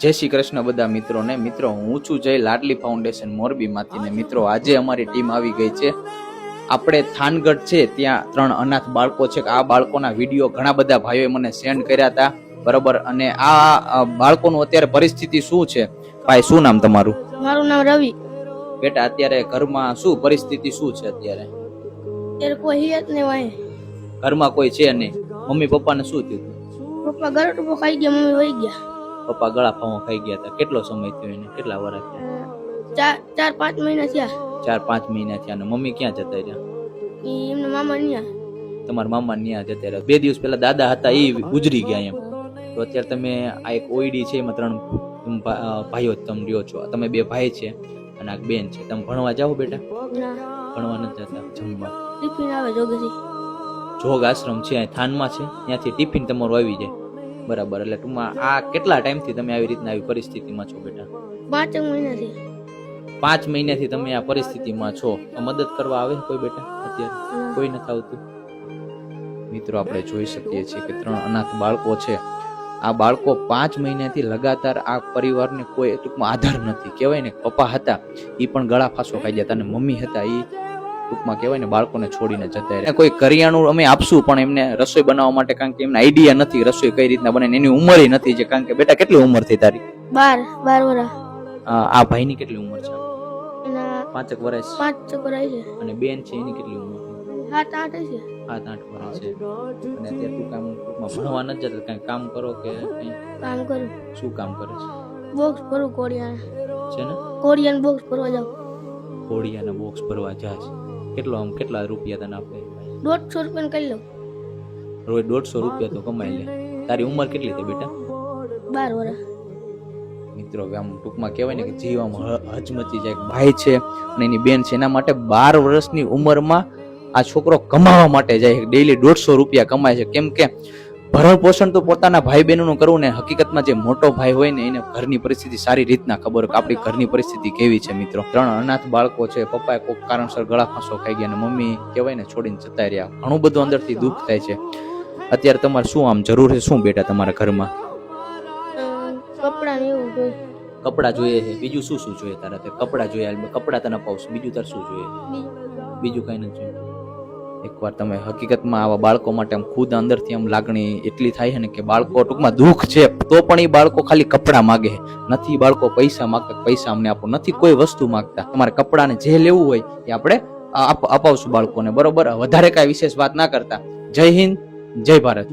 જય શ્રી કૃષ્ણ બધા મિત્રોને. મિત્રો હું છું જય લાડલી ફાઉન્ડેશન મોરબીમાંથી ને મિત્રો આજે અમારી ટીમ આવી ગઈ છે. આપણે થાનગઢ છે ત્યાં 3 અનાથ બાળકો છે. આ બાળકોના વિડીયો ઘણા બધા ભાઈઓએ મને સેન્ડ કર્યા હતા, બરાબર. અને આ બાળકોનું અત્યારે પરિસ્થિતિ શું છે? ભાઈ શું નામ તમારું? મારું નામ રવિ. બેટા અત્યારે ઘરમાં શું પરિસ્થિતિ શું છે? અત્યારે કોઈ હિયત ને વાય ઘરમાં કોઈ છે નહીં. મમ્મી પપ્પાને શું થયું? પપ્પા ગળટું ખાઈ ગયા, મમ્મી વહી ગયા. પપ્પા ગળા ફાવો ખાઈ ગયા હતા. કેટલો સમય થયો એને? કેટલા વર્ષ થયા? 4-5 મહિના થયા. 4-5 મહિના થયા. અને મમ્મી ક્યાં જતા રહ્યા? એમના મામા ન્યા. તમારા મામા ન્યા જતા રહ્યા. 2 દિવસ પહેલા દાદા હતા એ ગુજરી ગયા એમ. તો અત્યારે તમે આ એક ઓઈડી છે એમાં 3 ભાઈઓ તમે રહ્યો છો. તમે 2 ભાઈ છે અને આ બેન છે. તમે ભણવા જાઓ બેટા? ભણવા નથી જતા, જમવા ટિફિન આવે જોગેથી. જોગ આશ્રમ છે થાનમાં છે, ત્યાંથી ટિફિન તમારું આવી જાય, બરાબર. એટલે ટૂંકમાં આ કેટલા ટાઈમથી તમે આવી રીતના આવી પરિસ્થિતિમાં છો બેટા? 5 મહિનાથી. 5 મહિનાથી તમે આ પરિસ્થિતિમાં છો. તો મદદ કરવા આવે કોઈ બેટા? અત્યારે કોઈ નથી આવતું. મિત્રો આપણે જોઈ શકીએ છીએ કે 3 અનાથ બાળકો છે. આ બાળકો 5 મહિનાથી લગાતાર આ પરિવારને કોઈ ટૂંકમાં આધાર નથી. કહેવાય ને પપ્પા હતા એ પણ ગળા ફાંસો ખાઈ જતા અને મમ્મી હતા એ ટૂંકમાં કહેવાય ને બાળકોને છોડીને જતા રહે. કોઈ કરિયાણું અમે આપશું પણ એમને રસોઈ બનાવવા માટે, કારણ કે એમને આઈડિયા નથી રસોઈ કઈ રીતના બને. એની ઉંમર નથી છે. કારણ કે બેટા કેટલી ઉંમર થઈ તારી? 12 વર્ષ. આ ભાઈની કેટલી ઉંમર છે? એના 5 વર્ષ. 5 વર્ષ છે. અને બેન છે એની કેટલી ઉંમર? 7-8 છે. 7-8 વર્ષ છે. અને અત્યારે તું ટૂંકમાં ભણવા નથી જતો, કઈ કામ કરો કે કઈ? કામ કરું. શું કામ કરે છે? બોક્સ ભરું કોરિયાના. છે ને કોરિયન બોક્સ ભરવા જાવ. કોડિયાના બોક્સ ભરવા જાય છે. કેટલા રૂપિયા તને આપે? 150 રૂપિયા કરી લઉં. રોજ 150 રૂપિયા તો કમાઈ લે. તારી ઉંમર કેટલી થઈ બેટા? 12 વર્ષ. મિત્રો આમ ટૂંકમાં કહેવાય ને કે જીવ આમ હચમચી જાય. ભાઈ છે અને એની બેન છે, એના માટે 12 વર્ષની ઉંમરમાં આ છોકરો કમાવા માટે જાય. ડેઈલી 150 રૂપિયા કમાય છે. કેમ કે ભરણ પોષણ તો પોતાના ભાઈ બહેનોનું કરવું ને. હકીકતમાં જે મોટો ભાઈ હોય ને એને ઘરની પરિસ્થિતિ સારી રીતના ખબર હોય કે આપણી ઘરની પરિસ્થિતિ કેવી છે. મિત્રો 3 અનાથ બાળકો છે. પપ્પાએ કોઈક કારણસર ગળા ફાંસો ખાઈ ગયા અને મમ્મી કહેવાય ને છોડીને જતા રહ્યા. ઘણું બધું અંદરથી દુઃખ થાય છે. અત્યારે તમારે શું આમ જરૂર છે શું બેટા તમારા ઘરમાં? કપડાં ને એવું જોઈએ. કપડાં જોઈએ છે. બીજું શું શું જોઈએ તારા? કપડાં જોઈએ. કપડાં તને અપાવશું. બીજું તારે શું જોઈએ? બીજું કઈ નથી જોઈએ. એકવાર તમે હકીકતમાં આવા બાળકો માટે આમ ખુદ અંદરથી આમ લાગણી એટલી થાય છે ને કે બાળકો ટૂંકમાં દુઃખ છે તો પણ એ બાળકો ખાલી કપડાં માગે નથી. બાળકો પૈસા માગતા, પૈસા અમને આપો નથી, કોઈ વસ્તુ માગતા. તમારે કપડાને જે લેવું હોય એ આપણે અપાવશું બાળકોને, બરોબર. વધારે કાંઈ વિશેષ વાત ના કરતા. જય હિન્દ, જય ભારત.